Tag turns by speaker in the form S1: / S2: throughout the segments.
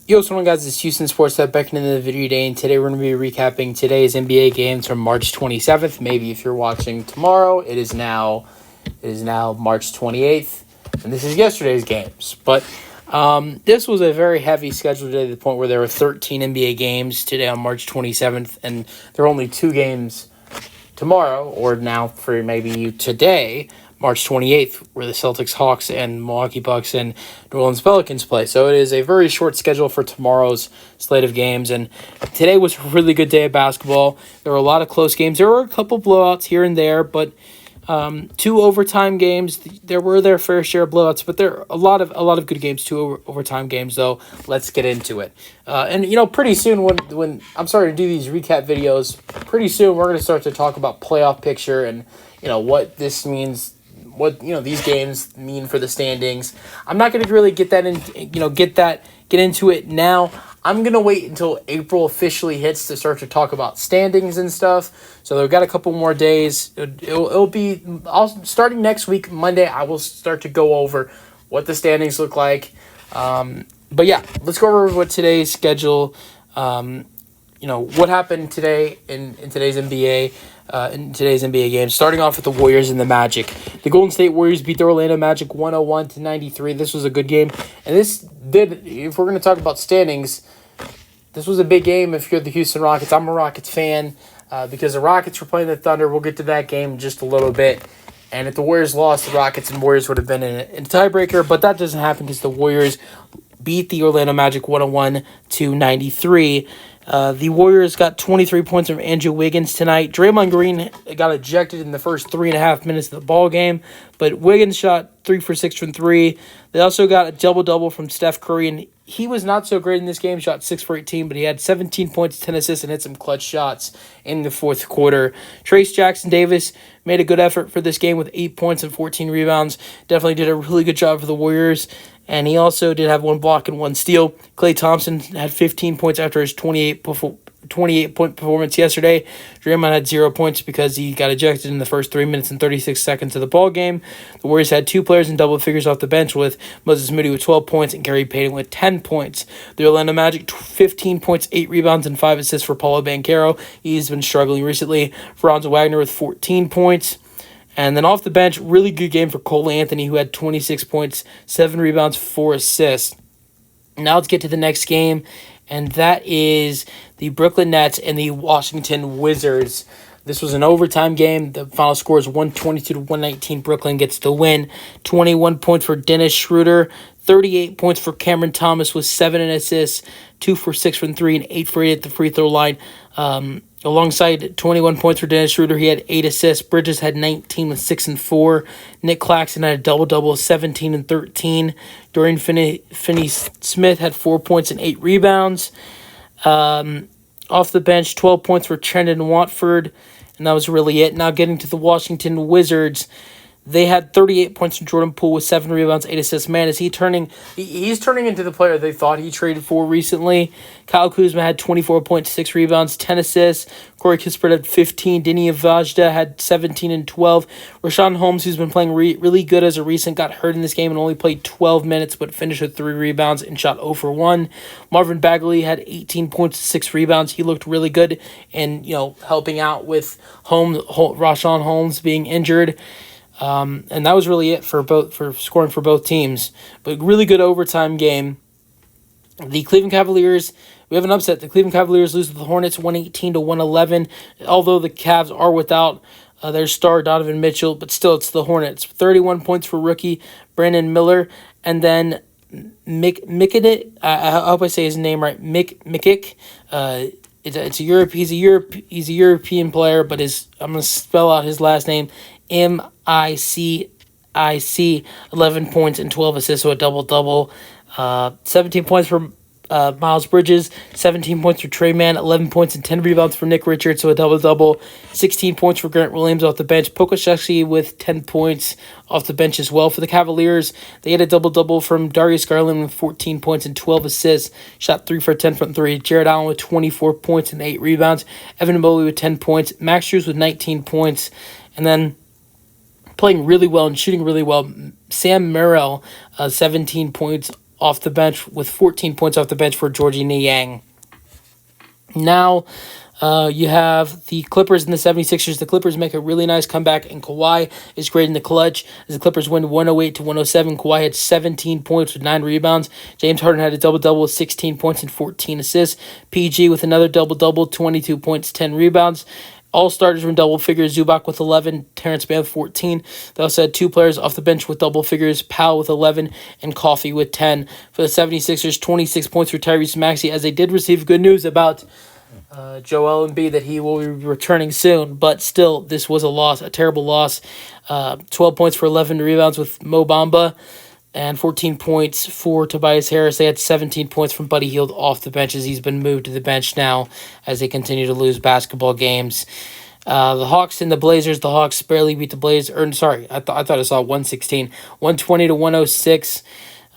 S1: Yo, what's going on, guys? It's Houston Sports That back into the video today, and today we're going to be recapping today's NBA games from March 27th. Maybe if you're watching tomorrow, it is now March 28th, and this is yesterday's games. But this was a very heavy schedule today to the point where there were 13 NBA games today on March 27th, and there are only 2 games tomorrow, or now for maybe you today, March 28th, where the Celtics, Hawks, and Milwaukee Bucks and New Orleans Pelicans play. So it is a very short schedule for tomorrow's slate of games. And today was a really good day of basketball. There were a lot of close games. There were a couple blowouts here and there, but 2 overtime games. There were their fair share of blowouts, but there are a lot of good games. 2 overtime games, though. Let's get into it. And pretty soon when I'm starting to do these recap videos, pretty soon we're going to start to talk about playoff picture and what this means. What these games mean for the standings. I'm not going to really get into it now. I'm going to wait until April officially hits to start to talk about standings and stuff. So we've got a couple more days. It'll be starting next week, Monday. I will start to go over what the standings look like. But yeah, let's go over what today's schedule. What happened today in today's NBA. In today's NBA game, starting off with the Warriors and the Magic. The Golden State Warriors beat the Orlando Magic 101-93. This was a good game. And if we're going to talk about standings, this was a big game if you're the Houston Rockets. I'm a Rockets fan because the Rockets were playing the Thunder. We'll get to that game in just a little bit. And if the Warriors lost, the Rockets and Warriors would have been in a tiebreaker. But that doesn't happen because the Warriors beat the Orlando Magic 101-93. The Warriors got 23 points from Andrew Wiggins tonight. Draymond Green got ejected in the first 3.5 minutes of the ball game, but Wiggins shot 3 for 6 from 3. They also got a double-double from Steph Curry, and he was not so great in this game, shot 6 for 18, but he had 17 points, 10 assists, and hit some clutch shots in the fourth quarter. Trace Jackson-Davis made a good effort for this game with 8 points and 14 rebounds. Definitely did a really good job for the Warriors. And he also did have 1 block and 1 steal. Klay Thompson had 15 points after his 28-point performance yesterday. Draymond had 0 points because he got ejected in the first 3 minutes and 36 seconds of the ball game. The Warriors had 2 players in double figures off the bench with Moses Moody with 12 points and Gary Payton with 10 points. The Orlando Magic, 15 points, 8 rebounds, and 5 assists for Paulo Banchero. He's been struggling recently. Franz Wagner with 14 points. And then off the bench, really good game for Cole Anthony, who had 26 points, 7 rebounds, 4 assists. Now let's get to the next game, and that is the Brooklyn Nets and the Washington Wizards. This was an overtime game. The final score is 122-119. Brooklyn gets the win. 21 points for Dennis Schroeder, 38 points for Cameron Thomas with 7 assists, 2 for 6 from 3, and 8 for 8 at the free throw line. Alongside 21 points for Dennis Schroeder, he had 8 assists. Bridges had 19 with 6 and 4. Nick Claxton had a double-double, 17 and 13. Dorian Finney-Smith had 4 points and 8 rebounds. Off the bench, 12 points for Trendon Watford, and that was really it. Now getting to the Washington Wizards. They had 38 points from Jordan Poole with 7 rebounds, 8 assists. Man, is he turning? He's turning into the player they thought he traded for recently. Kyle Kuzma had 24 points, 6 rebounds, 10 assists. Corey Kispert had 15. Deni Avdija had 17 and 12. Rashawn Holmes, who's been playing really good as a recent, got hurt in this game and only played 12 minutes, but finished with 3 rebounds and shot 0 for 1. Marvin Bagley had 18 points, 6 rebounds. He looked really good and helping out with Rashawn Holmes being injured. And that was really it for scoring for both teams. But really good overtime game. The Cleveland Cavaliers, we have an upset. The Cleveland Cavaliers lose to the Hornets 118-111. Although the Cavs are without their star Donovan Mitchell, but still it's the Hornets. 31 points for rookie Brandon Miller, and then Mikic. I hope I say his name right. Mikic. He's a European player, but I'm gonna spell out his last name. Mikic, 11 points and 12 assists, so a double-double. 17 points for Miles Bridges, 17 points for Trey Mann, 11 points and 10 rebounds for Nick Richards, so a double-double. 16 points for Grant Williams off the bench. Pokusevski with 10 points off the bench as well. For the Cavaliers, they had a double-double from Darius Garland with 14 points and 12 assists. Shot 3 for 10 from 3. Jared Allen with 24 points and 8 rebounds. Evan Mobley with 10 points. Max Strus with 19 points. And then playing really well and shooting really well, Sam Merrill, 17 points off the bench with 14 points off the bench for Georgie Niang. Now, you have the Clippers and the 76ers. The Clippers make a really nice comeback, and Kawhi is great in the clutch as the Clippers win 108-107. Kawhi had 17 points with 9 rebounds. James Harden had a double-double with 16 points and 14 assists. PG with another double-double, 22 points, 10 rebounds. All starters were in double figures. Zubac with 11, Terrence Mann with 14. They also had 2 players off the bench with double figures, Powell with 11, and Coffey with 10. For the 76ers, 26 points for Tyrese Maxey, as they did receive good news about Joel Embiid that he will be returning soon, but still, this was a loss, a terrible loss. 12 points for 11 rebounds with Mo Bamba, and 14 points for Tobias Harris. They had 17 points from Buddy Hield off the bench as he's been moved to the bench now as they continue to lose basketball games. The Hawks and the Blazers. The Hawks barely beat the Blazers. I thought I saw 116, 120-106.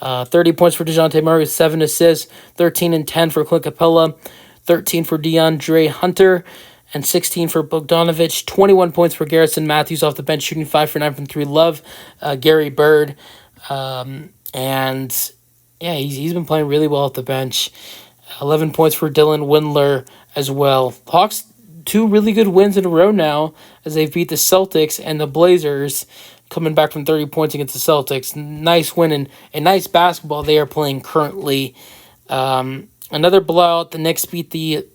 S1: 30 points for DeJounte Murray with 7 assists, 13 and 10 for Clint Capella, 13 for DeAndre Hunter, and 16 for Bogdanovich. 21 points for Garrison Matthews off the bench, shooting 5 for 9 from 3. Love Gary Bird. And yeah, he's been playing really well at the bench. 11 points for Dylan Windler as well. Hawks, 2 really good wins in a row now as they've beat the Celtics and the Blazers, coming back from 30 points against the Celtics. Nice win and nice basketball they are playing currently. Another blowout. The Knicks beat the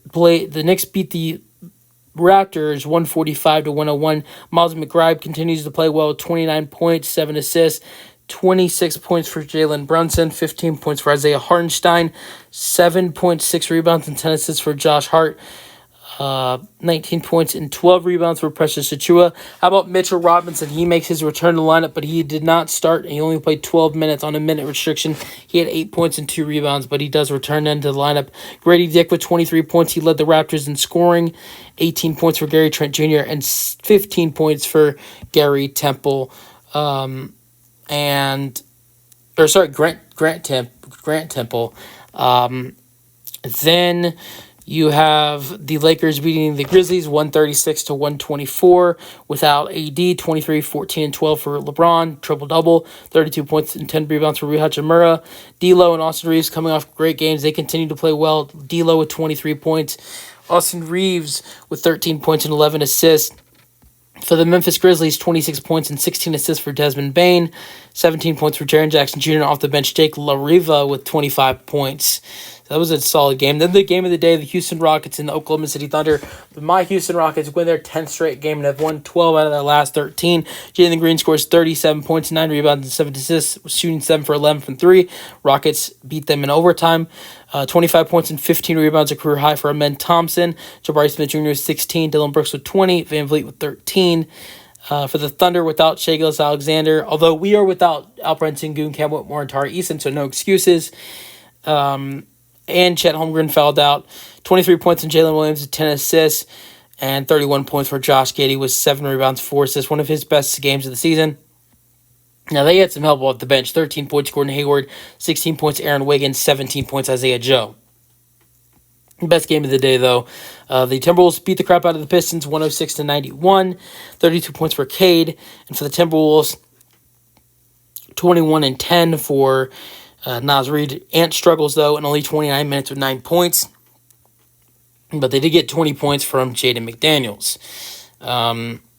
S1: Raptors 145-101. Miles McBride continues to play well with 29 points, 7 assists, 26 points for Jalen Brunson, 15 points for Isaiah Hartenstein, 7.6 rebounds and 10 assists for Josh Hart. 19 points and 12 rebounds for Precious Achiuwa. How about Mitchell Robinson? He makes his return to the lineup, but he did not start. He only played 12 minutes on a minute restriction. He had 8 points and 2 rebounds, but he does return into the lineup. Grady Dick with 23 points. He led the Raptors in scoring. 18 points for Gary Trent Jr. and 15 points for Gary Temple. Grant Temple. Then you have the Lakers beating the Grizzlies 136-124 without AD, 23, 14, and 12 for LeBron, triple-double, 32 points and 10 rebounds for Rui Hachimura. D'Lo and Austin Reeves coming off great games. They continue to play well. D'Lo with 23 points. Austin Reeves with 13 points and 11 assists. For the Memphis Grizzlies, 26 points and 16 assists for Desmond Bane. 17 points for Jaren Jackson Jr. Off the bench, Jake LaRiva with 25 points. That was a solid game. Then the game of the day, the Houston Rockets and the Oklahoma City Thunder. But my Houston Rockets win their 10th straight game and have won 12 out of their last 13. Jalen Green scores 37 points, 9 rebounds, and 7 assists, shooting 7 for 11 from 3. Rockets beat them in overtime. 25 points and 15 rebounds, a career high for Amen Thompson. Jabari Smith Jr. with 16. Dylan Brooks with 20. Van Vliet with 13. For the Thunder, without Shai Gilgeous-Alexander, although we are without Alperen Sengun, Cam Whitmore, and Tari Eason, so no excuses. And Chet Holmgren fouled out. 23 points in Jalen Williams with 10 assists, and 31 points for Josh Giddey with 7 rebounds, 4 assists, one of his best games of the season. Now, they had some help off the bench. 13 points, Gordon Hayward. 16 points, Aaron Wiggins. 17 points, Isaiah Joe. Best game of the day, though. The Timberwolves beat the crap out of the Pistons 106-91. 32 points for Cade. And for the Timberwolves, 21 and 10 for Naz Reid. Ant struggles, though, in only 29 minutes with 9 points. But they did get 20 points from Jaden McDaniels.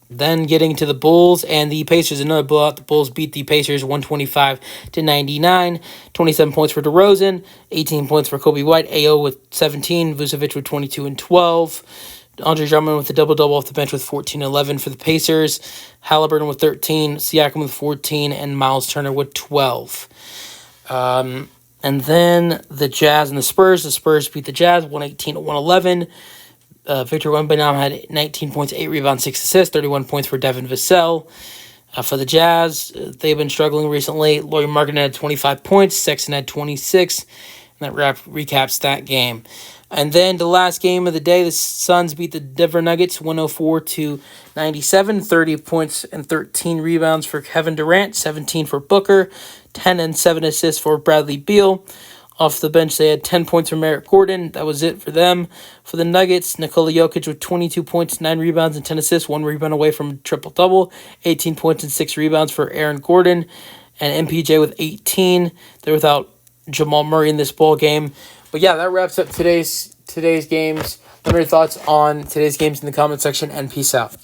S1: Then getting to the Bulls and the Pacers, another blowout. The Bulls beat the Pacers 125-99. 27 points for DeRozan, 18 points for Kobe White, AO with 17, Vucevic with 22 and 12. Andre Drummond with a double-double off the bench with 14 and 11 for the Pacers. Halliburton with 13, Siakam with 14, and Miles Turner with 12. And then the Jazz and the Spurs. The Spurs beat the Jazz 118-111. Victor Wembanyama had 19 points, 8 rebounds, 6 assists, 31 points for Devin Vassell. For the Jazz, they've been struggling recently. Lauri Markkanen had 25 points, Sexton had 26, and that recaps that game. And then the last game of the day, the Suns beat the Denver Nuggets 104-97, 30 points and 13 rebounds for Kevin Durant, 17 for Booker, 10 and 7 assists for Bradley Beal. Off the bench, they had 10 points from Eric Gordon. That was it for them. For the Nuggets, Nikola Jokic with 22 points, 9 rebounds, and 10 assists, 1 rebound away from triple-double, 18 points and 6 rebounds for Aaron Gordon, and MPJ with 18. They're without Jamal Murray in this ball game. But yeah, that wraps up today's games. Let me know your thoughts on today's games in the comment section, and peace out.